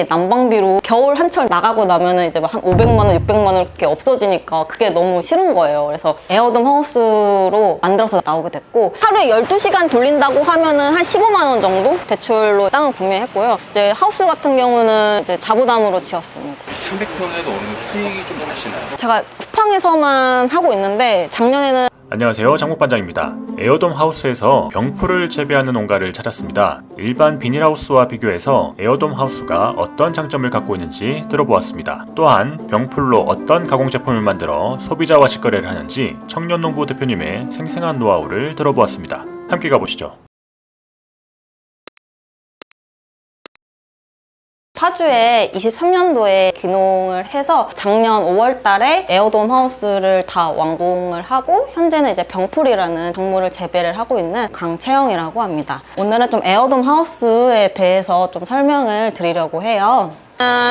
난방비로 겨울 한철 나가고 나면은 이제 한 500만 원, 600만 원 이렇게 없어지니까 그게 너무 싫은 거예요. 그래서 에어돔 하우스로 만들어서 나오게 됐고, 하루에 12시간 돌린다고 하면은 한 15만 원 정도 대출로 땅을 구매했고요. 이제 하우스 같은 경우는 이제 자부담으로 지었습니다. 300평에도 어느 정도 수익이 좀 나시나요? 제가 쿠팡에서만 하고 있는데 작년에는 안녕하세요, 장목반장입니다. 에어돔 하우스에서 병풀을 재배하는 농가를 찾았습니다. 일반 비닐하우스와 비교해서 에어돔 하우스가 어떤 장점을 갖고 있는지 들어보았습니다. 또한 병풀로 어떤 가공 제품을 만들어 소비자와 직거래를 하는지 청년농부 대표님의 생생한 노하우를 들어보았습니다. 함께 가보시죠. 파주에 23년도에 귀농을 해서 작년 5월 달에 에어돔 하우스를 다 완공을 하고 현재는 이제 병풀이라는 작물을 재배를 하고 있는 강채영이라고 합니다. 오늘은 좀 에어돔 하우스에 대해서 좀 설명을 드리려고 해요.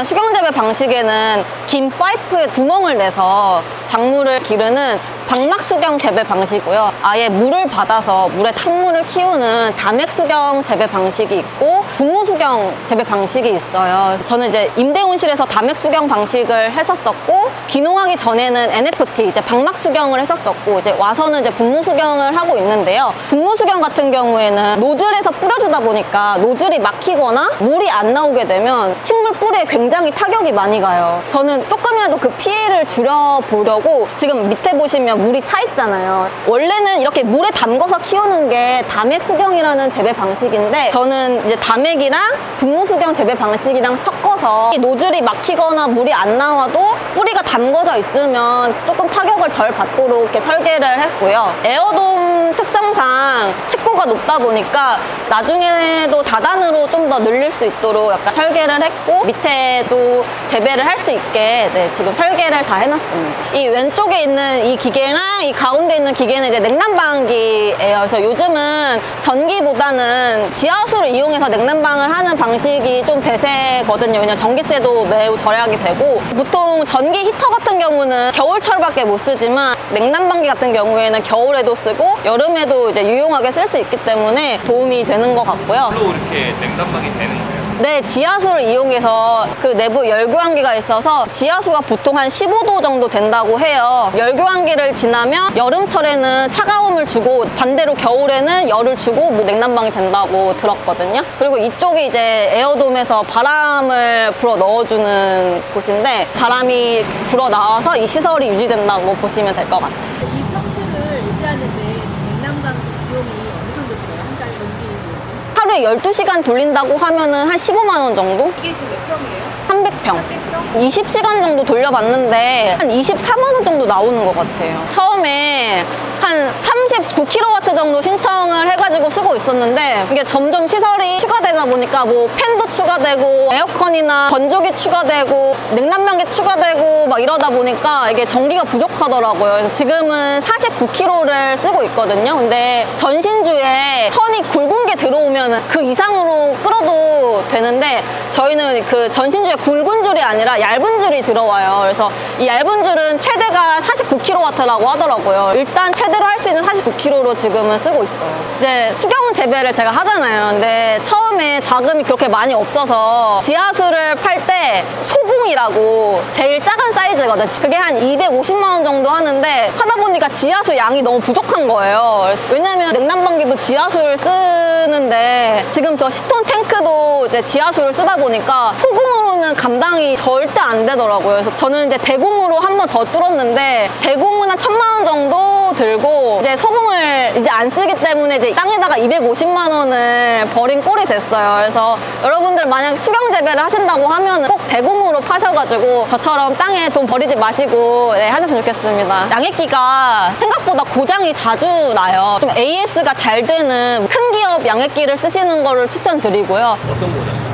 수경재배 방식에는 긴 파이프에 구멍을 내서 작물을 기르는 방막수경 재배 방식이고요. 아예 물을 받아서 물에 식물을 키우는 담액수경 재배 방식이 있고 분무수경 재배 방식이 있어요. 저는 이제 임대온실에서 담액수경 방식을 했었었고, 귀농하기 전에는 NFT 이제 방막수경을 했었었고, 이제 와서는 이제 분무수경을 하고 있는데요. 분무수경 같은 경우에는 노즐에서 뿌려주다 보니까 노즐이 막히거나 물이 안 나오게 되면 식물 뿌리에 굉장히 타격이 많이 가요. 저는 조금이라도 그 피해를 줄여보려고 지금 밑에 보시면 물이 차 있잖아요. 원래는 이렇게 물에 담궈서 키우는 게 담액수경이라는 재배 방식인데, 저는 이제 담액이랑 분무수경 재배 방식이랑 섞어서 노즐이 막히거나 물이 안 나와도 뿌리가 담궈져 있으면 조금 타격을 덜 받도록 이렇게 설계를 했고요. 에어돔 특성상 칩고가 높다 보니까 나중에도 다단으로 좀 더 늘릴 수 있도록 약간 설계를 했고, 밑에도 재배를 할 수 있게 지금 설계를 다 해놨습니다. 이 왼쪽에 있는 이 기계랑 이 가운데 있는 기계는 이제 냉난방기예요. 그래서 요즘은 전기보다는 지하수를 이용해서 냉난방을 하는 방식이 좀 대세거든요. 왜냐면 전기세도 매우 절약이 되고, 보통 전기 히터 같은 경우는 겨울철밖에 못 쓰지만 냉난방기 같은 경우에는 겨울에도 쓰고 여름에도 이제 유용하게 쓸 수 있기 때문에 도움이 되는 것 같고요. 물로 이렇게 냉난방이 되는 거예요? 네, 지하수를 이용해서 그 내부 열교환기가 있어서 지하수가 보통 한 15도 정도 된다고 해요. 열교환기를 지나면 여름철에는 차가움을 주고 반대로 겨울에는 열을 주고 냉난방이 된다고 들었거든요. 그리고 이쪽이 이제 에어돔에서 바람을 불어 넣어주는 곳인데, 바람이 불어 나와서 이 시설이 유지된다고 보시면 될 것 같아요. 이 평수를 유지하는데 냉난방기 비용이 어느 정도 들어요? 한 달 전기 비용이? 하루에 12시간 돌린다고 하면은 한 15만 원 정도? 이게 지금 몇 평이에요? 300평. 300평? 20시간 정도 돌려봤는데 한 24만 원 정도 나오는 것 같아요. 처음에 한 39kW 정도 신청을 해가지고 쓰고 있었는데, 이게 점점 시설이 추가되다 보니까 뭐 팬도 추가되고 에어컨이나 건조기 추가되고 냉난방기 추가되고 막 이러다 보니까 이게 전기가 부족하더라고요. 그래서 지금은 49kW를 쓰고 있거든요. 근데 전신주에 선이 굵은 게 들어오면 그 이상으로 끌어도 되는데, 저희는 그 전신주에 굵은 줄이 아니라 얇은 줄이 들어와요. 그래서 이 얇은 줄은 최대가 49kW라고 하더라고요. 일단 최대로 할 수 있는 49kW로 지금은 쓰고 있어요. 이제 수경 재배를 제가 하잖아요. 근데 처음에 자금이 그렇게 많이 없어서 지하수를 팔 때 소공이라고 제일 작은 사이즈거든. 그게 한 250만 원 정도 하는데, 하다 보니까 지하수 양이 너무 부족한 거예요. 왜냐면 냉난방기도 지하수를 쓰는데 지금 저 10톤 탱크도 이제 지하수를 쓰다 보니까 소공으로는 감당이 절대 안 되더라고요. 그래서 저는 이제 대공으로 한 번 더 뚫었는데, 대공은 한 1,000만 원 정도 들고 이제 소공을 이제 안 쓰기 때문에 이제 땅에다가 250만 원을 버린 꼴이 됐어요. 그래서 여러분들 만약 수경 재배를 하신다고 하면 꼭 대공으로 파셔가지고 저처럼 땅에 돈 버리지 마시고 하셨으면 좋겠습니다. 양액기가 생각보다 고장이 자주 나요. 좀 AS가 잘 되는 큰 기업 양액기를 쓰시는 거를 추천드리고요. 어떤 거죠?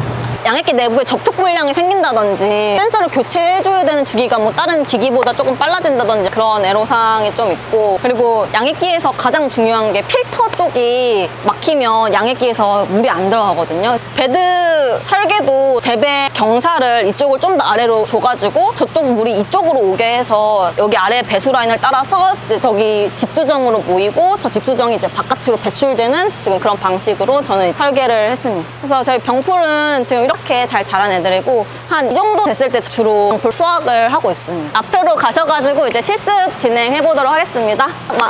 양액기 내부에 접촉 불량이 생긴다든지 센서를 교체해줘야 되는 주기가 뭐 다른 기기보다 조금 빨라진다든지 그런 애로사항이 좀 있고, 그리고 양액기에서 가장 중요한 게 필터 쪽이 막히면 양액기에서 물이 안 들어가거든요. 베드 설계도 재배 경사를 이쪽을 좀 더 아래로 줘가지고 저쪽 물이 이쪽으로 오게 해서 여기 아래 배수 라인을 따라서 이제 저기 집수정으로 모이고 저 집수정이 이제 바깥으로 배출되는 지금 그런 방식으로 저는 설계를 했습니다. 그래서 저희 병풀은 지금 이렇게 잘 자란 애들이고 한 이 정도 됐을 때 주로 병풀 수확을 하고 있습니다. 앞으로 가셔가지고 이제 실습 진행해 보도록 하겠습니다.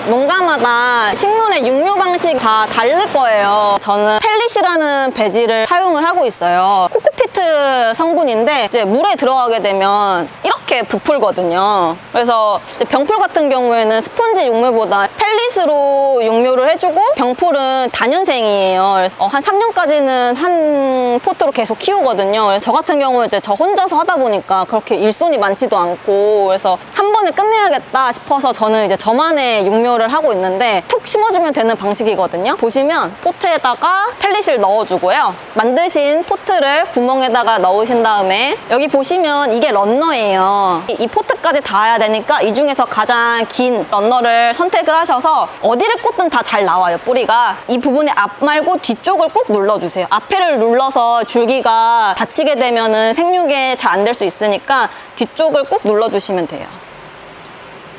농가마다 식물의 육묘 방식 다 다를 거예요. 저는 펠릿이라는 배지를 사용을 하고 있어요. 코코피트 성분인데 이제 물에 들어가게 되면 이렇게 부풀거든요. 그래서 이제 병풀 같은 경우에는 스폰지 육묘보다 펠릿으로 육묘를 해주고 병풀은 단연생이에요. 그래서 한 3년까지는 한 포트로 계속 키우거든요. 그래서 저 같은 경우는 이제 저 혼자서 하다 보니까 그렇게 일손이 많지도 않고 그래서 한 번에 끝내야겠다 싶어서 저는 이제 저만의 육묘를 하고 있는데 툭 심어주면 되는 방식이거든요. 보시면 포트에다가 펠릿을 넣어주고요. 만드신 포트를 구멍에다가 넣으신 다음에 여기 보시면 이게 런너예요. 이 포트까지 닿아야 되니까 이 중에서 가장 긴 런너를 선택을 하셔서 어디를 꽂든 다 잘 나와요, 뿌리가. 이 부분의 앞 말고 뒤쪽을 꾹 눌러주세요. 앞에를 눌러서 줄기가 닫히게 되면은 생육에 잘 안 될 수 있으니까 뒤쪽을 꾹 눌러주시면 돼요.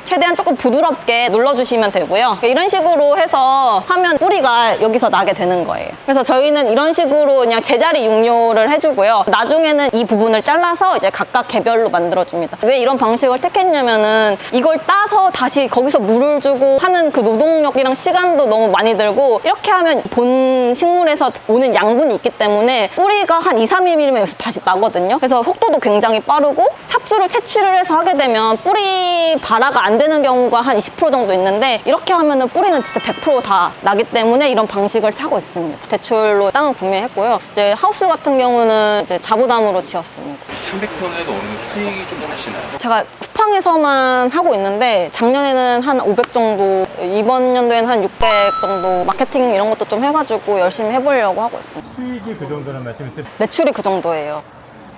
최대한 조금 부드럽게 눌러주시면 되고요. 이런 식으로 해서 하면 뿌리가 여기서 나게 되는 거예요. 그래서 저희는 이런 식으로 그냥 제자리 육묘를 해주고요. 나중에는 이 부분을 잘라서 이제 각각 개별로 만들어줍니다. 왜 이런 방식을 택했냐면은 이걸 따서 다시 거기서 물을 주고 하는 그 노동력이랑 시간도 너무 많이 들고 이렇게 하면 본 식물에서 오는 양분이 있기 때문에 뿌리가 한 2-3mm면 여기서 다시 나거든요. 그래서 속도도 굉장히 빠르고 삽수를 채취를 해서 하게 되면 뿌리 발화가 안 되는 경우가 한 20% 정도 있는데 이렇게 하면은 뿌리는 진짜 100% 다 나기 때문에 이런 방식을 타고 있습니다. 대출로 땅을 구매했고요. 이제 하우스 같은 경우는 이제 자부담으로 지었습니다. 300평에도 어느 정도 수익이 좀 나시나요? 제가 쿠팡에서만 하고 있는데 작년에는 한 500 정도, 이번 연도에는 한 600 정도 마케팅 이런 것도 좀 해가지고 열심히 해보려고 하고 있습니다. 수익이 그 정도란 말씀이세요? 매출이 그 정도예요.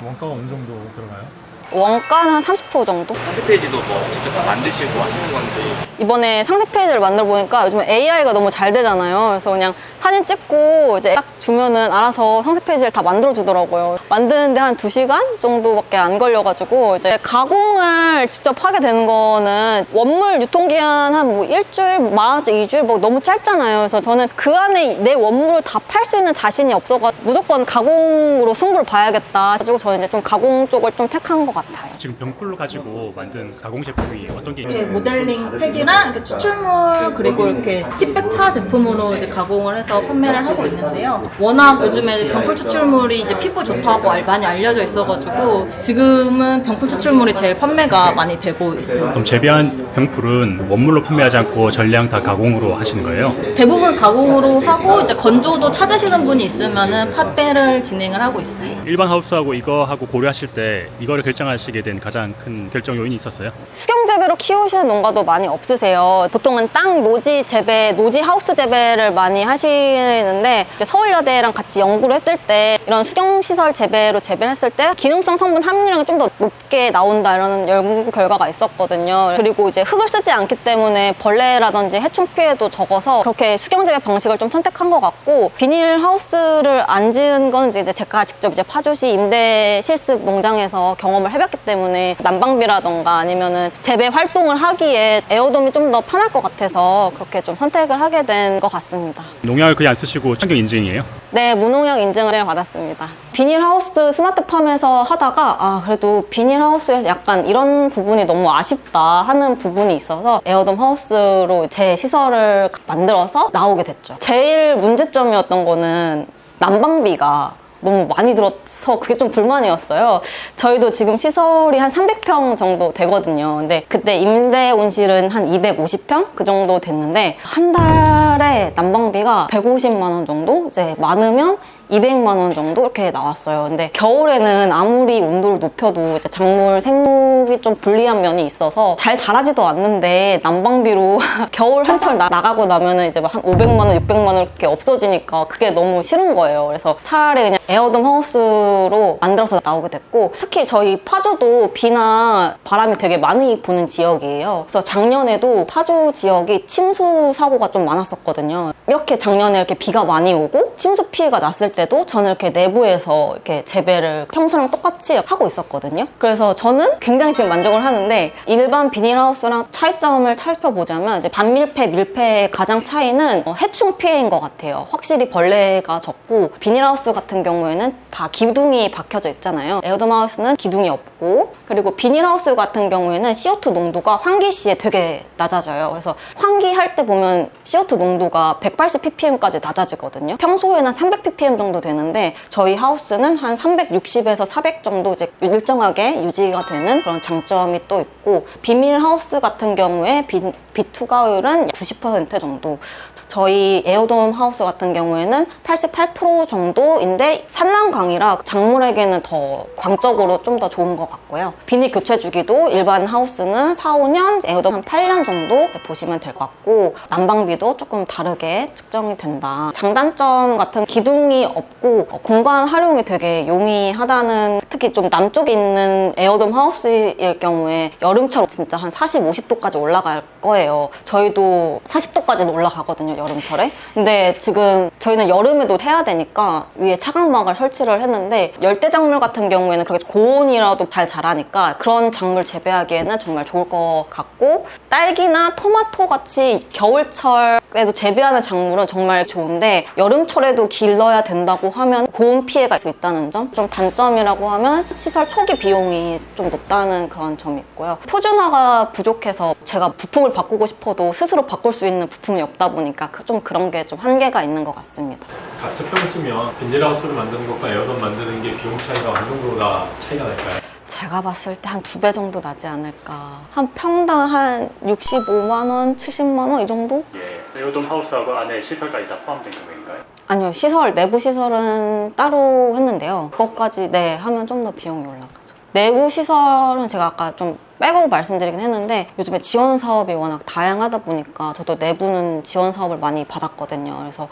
원가가 어느 정도 들어가요? 원가는 한 30% 정도? 상세 페이지도 뭐 직접 다 만드시고 하시는 건지 이번에 상세 페이지를 만들어 보니까 요즘 AI가 너무 잘 되잖아요. 그래서 그냥 사진 찍고 이제 딱 주면은 알아서 상세 페이지를 다 만들어 주더라고요. 만드는데 한 2시간 정도밖에 안 걸려가지고 이제 가공을 직접 하게 되는 거는 원물 유통기한 한 뭐 일주일, 많았죠 2주일 뭐 너무 짧잖아요. 그래서 저는 그 안에 내 원물을 다 팔 수 있는 자신이 없어가지고 무조건 가공으로 승부를 봐야겠다. 그래가지고 저는 이제 좀 가공 쪽을 좀 택한 것 같아요. 지금 병풀로 가지고 만든 가공 제품이 어떤 게 이렇게 있나요? 모델링 팩이랑 이렇게 추출물 그리고 이렇게 티백 차 제품으로 이제 가공을 해서 판매를 하고 있는데요. 워낙 요즘에 병풀 추출물이 이제 피부 좋다고 많이 알려져 있어가지고 지금은 병풀 추출물이 제일 판매가 많이 되고 있습니다. 그럼 재배한 병풀은 원물로 판매하지 않고 전량 다 가공으로 하시는 거예요? 대부분 가공으로 하고 이제 건조도 찾으시는 분이 있으면은 판매를 진행을 하고 있어요. 일반 하우스하고 이거하고 고려하실 때 이거를 결정하시게 된 가장 큰 결정 요인이 있었어요? 수경 재배로 키우시는 농가도 많이 없으세요. 보통은 땅 노지 재배, 노지 하우스 재배를 많이 하시는데 이제 서울여대랑 같이 연구를 했을 때 이런 수경 시설 재배로 재배를 했을 때 기능성 성분 함유량이 좀 더 높게 나온다 이런 연구 결과가 있었거든요. 그리고 이제 흙을 쓰지 않기 때문에 벌레라든지 해충 피해도 적어서 그렇게 수경 재배 방식을 좀 선택한 것 같고 비닐 하우스를 안 지은 건 이제 제가 직접 이제 파주시 임대 실습 농장에서 경험을 해봤기 때문에 난방비라던가 아니면은 재배 활동을 하기에 에어돔이 좀 더 편할 것 같아서 그렇게 좀 선택을 하게 된 것 같습니다. 농약을 거의 안 쓰시고 환경 인증이에요? 네, 무농약 인증을 받았습니다. 비닐하우스 스마트팜에서 하다가 그래도 비닐하우스에서 약간 이런 부분이 너무 아쉽다 하는 부분이 있어서 에어돔 하우스로 제 시설을 만들어서 나오게 됐죠. 제일 문제점이었던 거는 난방비가 너무 많이 들어서 그게 좀 불만이었어요. 저희도 지금 시설이 한 300평 정도 되거든요. 근데 그때 임대 온실은 한 250평? 그 정도 됐는데 한 달에 난방비가 150만 원 정도? 이제 많으면 200만 원 정도 이렇게 나왔어요. 근데 겨울에는 아무리 온도를 높여도 이제 작물 생육이 좀 불리한 면이 있어서 잘 자라지도 않는데 난방비로 겨울 한철 나가고 나면은 이제 막 한 500만 원, 600만 원 이렇게 없어지니까 그게 너무 싫은 거예요. 그래서 차라리 그냥 에어돔 하우스로 만들어서 나오게 됐고 특히 저희 파주도 비나 바람이 되게 많이 부는 지역이에요. 그래서 작년에도 파주 지역이 침수 사고가 좀 많았었거든요. 이렇게 작년에 이렇게 비가 많이 오고 침수 피해가 났을 때도 저는 이렇게 내부에서 이렇게 재배를 평소랑 똑같이 하고 있었거든요. 그래서 저는 굉장히 지금 만족을 하는데 일반 비닐하우스랑 차이점을 살펴보자면 이제 반밀폐, 밀폐의 가장 차이는 해충 피해인 것 같아요. 확실히 벌레가 적고 비닐하우스 같은 경우에는 다 기둥이 박혀져 있잖아요. 에어돔 하우스는 기둥이 없고 그리고 비닐하우스 같은 경우에는 CO2 농도가 환기 시에 되게 낮아져요. 그래서 환기할 때 보면 CO2 농도가 180ppm까지 낮아지거든요. 평소에는 300ppm 정도 되는데 저희 하우스는 한 360에서 400 정도 이제 일정하게 유지가 되는 그런 장점이 또 있고 비닐하우스 같은 경우에 비투과율은 90% 정도 저희 에어돔 하우스 같은 경우에는 88% 정도인데 산란광이라 작물에게는 더 광적으로 좀 더 좋은 것 같고요. 비닐 교체 주기도 일반 하우스는 4, 5년, 에어돔 한 8년 정도 보시면 될 것 같고 난방비도 조금 다르게 측정이 된다. 장단점 같은 기둥이 없고 공간 활용이 되게 용이하다는 특히 좀 남쪽에 있는 에어돔 하우스일 경우에 여름철 진짜 한 40, 50도까지 올라갈 거예요. 저희도 40도까지는 올라가거든요. 여름철에. 근데 지금 저희는 여름에도 해야 되니까 위에 차광막을 설치를 했는데 열대작물 같은 경우에는 그렇게 고온이라도 잘 자라니까 그런 작물 재배하기에는 정말 좋을 것 같고 딸기나 토마토 같이 겨울철에도 재배하는 작물은 정말 좋은데 여름철에도 길러야 된다고 하면 고온 피해가 있을 수 있다는 점 좀 단점이라고 하면 시설 초기 비용이 좀 높다는 그런 점이 있고요. 표준화가 부족해서 제가 부품을 바꾸고 싶어도 스스로 바꿀 수 있는 부품이 없다 보니까 좀 그런 게 좀 한계가 있는 것 같습니다. 같은 평수면 비닐하우스를 만드는 것과 에어돔 만드는 게 비용 차이가 어느 정도나 차이가 날까요? 제가 봤을 때 한 2배 정도 나지 않을까. 한 평당 한 65만 원, 70만 원 이 정도? 예, 에어돔 하우스하고 안에 시설까지 다 포함된 경우인가요? 아니요, 내부 시설은 따로 했는데요. 그것까지 하면 좀 더 비용이 올라가죠. 내부 시설은 제가 아까 좀 빼고 말씀드리긴 했는데 요즘에 지원 사업이 워낙 다양하다 보니까 저도 내부는 지원 사업을 많이 받았거든요. 그래서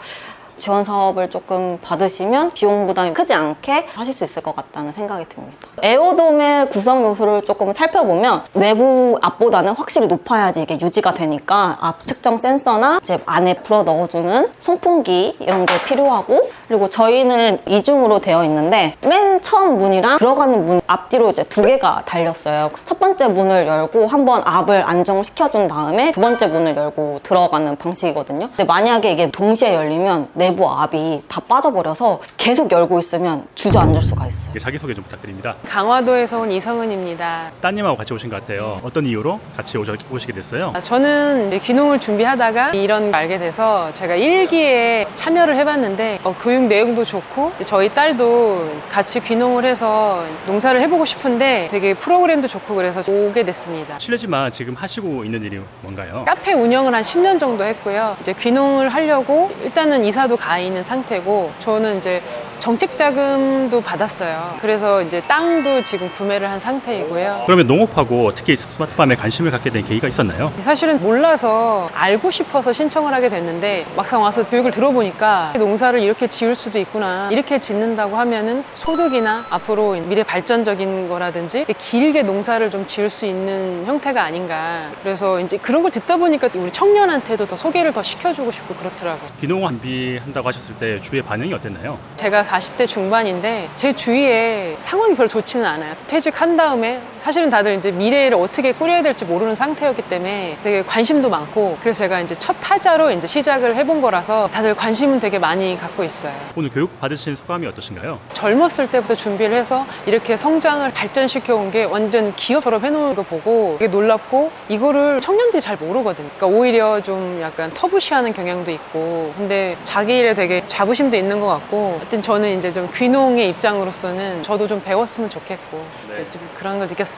지원 사업을 조금 받으시면 비용 부담이 크지 않게 하실 수 있을 것 같다는 생각이 듭니다. 에어돔의 구성 요소를 조금 살펴보면 외부 앞보다는 확실히 높아야지 이게 유지가 되니까 앞 측정 센서나 이제 안에 불어 넣어주는 송풍기 이런 게 필요하고 그리고 저희는 이중으로 되어 있는데 맨 처음 문이랑 들어가는 문 앞뒤로 이제 2개가 달렸어요. 첫 번째 문을 열고 한번 앞을 안정시켜준 다음에 두 번째 문을 열고 들어가는 방식이거든요. 근데 만약에 이게 동시에 열리면 내부 압이 다 빠져버려서 계속 열고 있으면 주저앉을 수가 있어요. 자기소개 좀 부탁드립니다. 강화도에서 온 이성은입니다. 따님하고 같이 오신 것 같아요. 어떤 이유로 같이 오시게 됐어요? 저는 이제 귀농을 준비하다가 이런 걸 알게 돼서 제가 일기에 참여를 해봤는데 교육 내용도 좋고 저희 딸도 같이 귀농을 해서 농사를 해보고 싶은데 되게 프로그램도 좋고 그래서 오게 됐습니다. 실례지만 지금 하시고 있는 일이 뭔가요? 카페 운영을 한 10년 정도 했고요. 이제 귀농을 하려고 일단은 이사도 가 있는 상태고 저는 이제 정책 자금도 받았어요. 그래서 이제 땅도 지금 구매를 한 상태이고요. 그러면 농업하고 특히 스마트팜에 관심을 갖게 된 계기가 있었나요? 사실은 몰라서 알고 싶어서 신청을 하게 됐는데 막상 와서 교육을 들어보니까 농사를 이렇게 지을 수도 있구나. 이렇게 짓는다고 하면은 소득이나 앞으로 미래 발전적인 거라든지 길게 농사를 좀 지을 수 있는 형태가 아닌가. 그래서 이제 그런 걸 듣다 보니까 우리 청년한테도 더 소개를 더 시켜주고 싶고 그렇더라고요. 귀농 준비한다고 하셨을 때 주위의 반응이 어땠나요? 제가 40대 중반인데 제 주위에 상황이 별로 좋지는 않아요. 퇴직한 다음에 사실은 다들 이제 미래를 어떻게 꾸려야 될지 모르는 상태였기 때문에 되게 관심도 많고 그래서 제가 이제 첫 타자로 이제 시작을 해본 거라서 다들 관심은 되게 많이 갖고 있어요. 오늘 교육 받으신 소감이 어떠신가요? 젊었을 때부터 준비를 해서 이렇게 성장을 발전시켜 온 게 완전 기업처럼 해놓은 거 보고 되게 놀랍고 이거를 청년들이 잘 모르거든요. 그러니까 오히려 좀 약간 터부시하는 경향도 있고 근데 자기 일에 되게 자부심도 있는 것 같고 하여튼 저는 이제 좀 귀농의 입장으로서는 저도 좀 배웠으면 좋겠고 좀 그런 걸 느꼈습니다.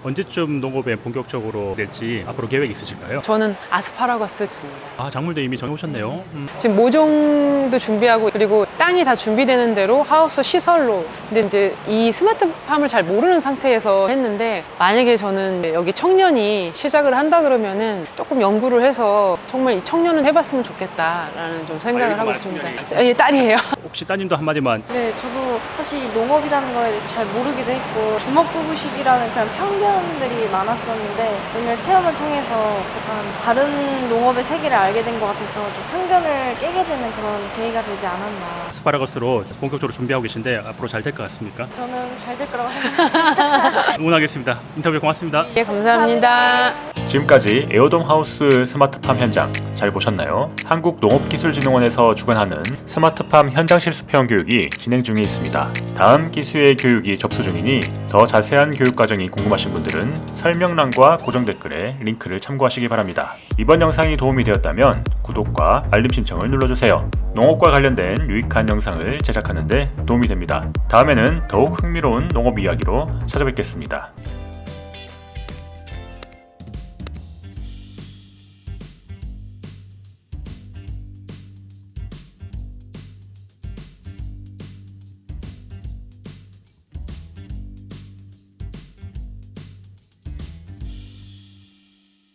언제쯤 농업에 본격적으로 될지 앞으로 계획 있으실까요? 저는 아스파라거스 있습니다. 작물도 이미 정해오셨네요. 지금 모종도 준비하고 그리고 땅이 다 준비되는 대로 하우스 시설로 근데 이제 이 스마트팜을 잘 모르는 상태에서 했는데 만약에 저는 여기 청년이 시작을 한다 그러면은 조금 연구를 해서 정말 이 청년은 해봤으면 좋겠다라는 좀 생각을 하고 있습니다. 예, 딸이에요. 혹시 따님도 한마디만. 네, 저도 사실 농업이라는 거에 대해서 잘 모르기도 했고 주먹부부식이라는 그런 편견들이 많았었는데 오늘 체험을 통해서 약간 다른 농업의 세계를 알게 된 것 같아서 좀 편견을 깨게 되는 그런 계기가 되지 않았나. 스파라거스로 본격적으로 준비하고 계신데 앞으로 잘 될 것 같습니까? 저는 잘 될 거라고 생각합니다. 응원하겠습니다. 인터뷰 고맙습니다. 예, 감사합니다. 지금까지 에어돔 하우스 스마트팜 현장 잘 보셨나요? 한국농업기술진흥원에서 주관하는 스마트팜 현장 실습회원 교육이 진행 중에 있습니다. 다음 기수의 교육이 접수 중이니 더 자세한 교육 과정이 궁금하신 분들은 설명란과 고정 댓글에 링크를 참고하시기 바랍니다. 이번 영상이 도움이 되었다면 구독과 알림 신청을 눌러주세요. 농업과 관련된 유익한 영상을 제작하는 데 도움이 됩니다. 다음에는 더욱 흥미로운 농업 이야기로 찾아뵙겠습니다.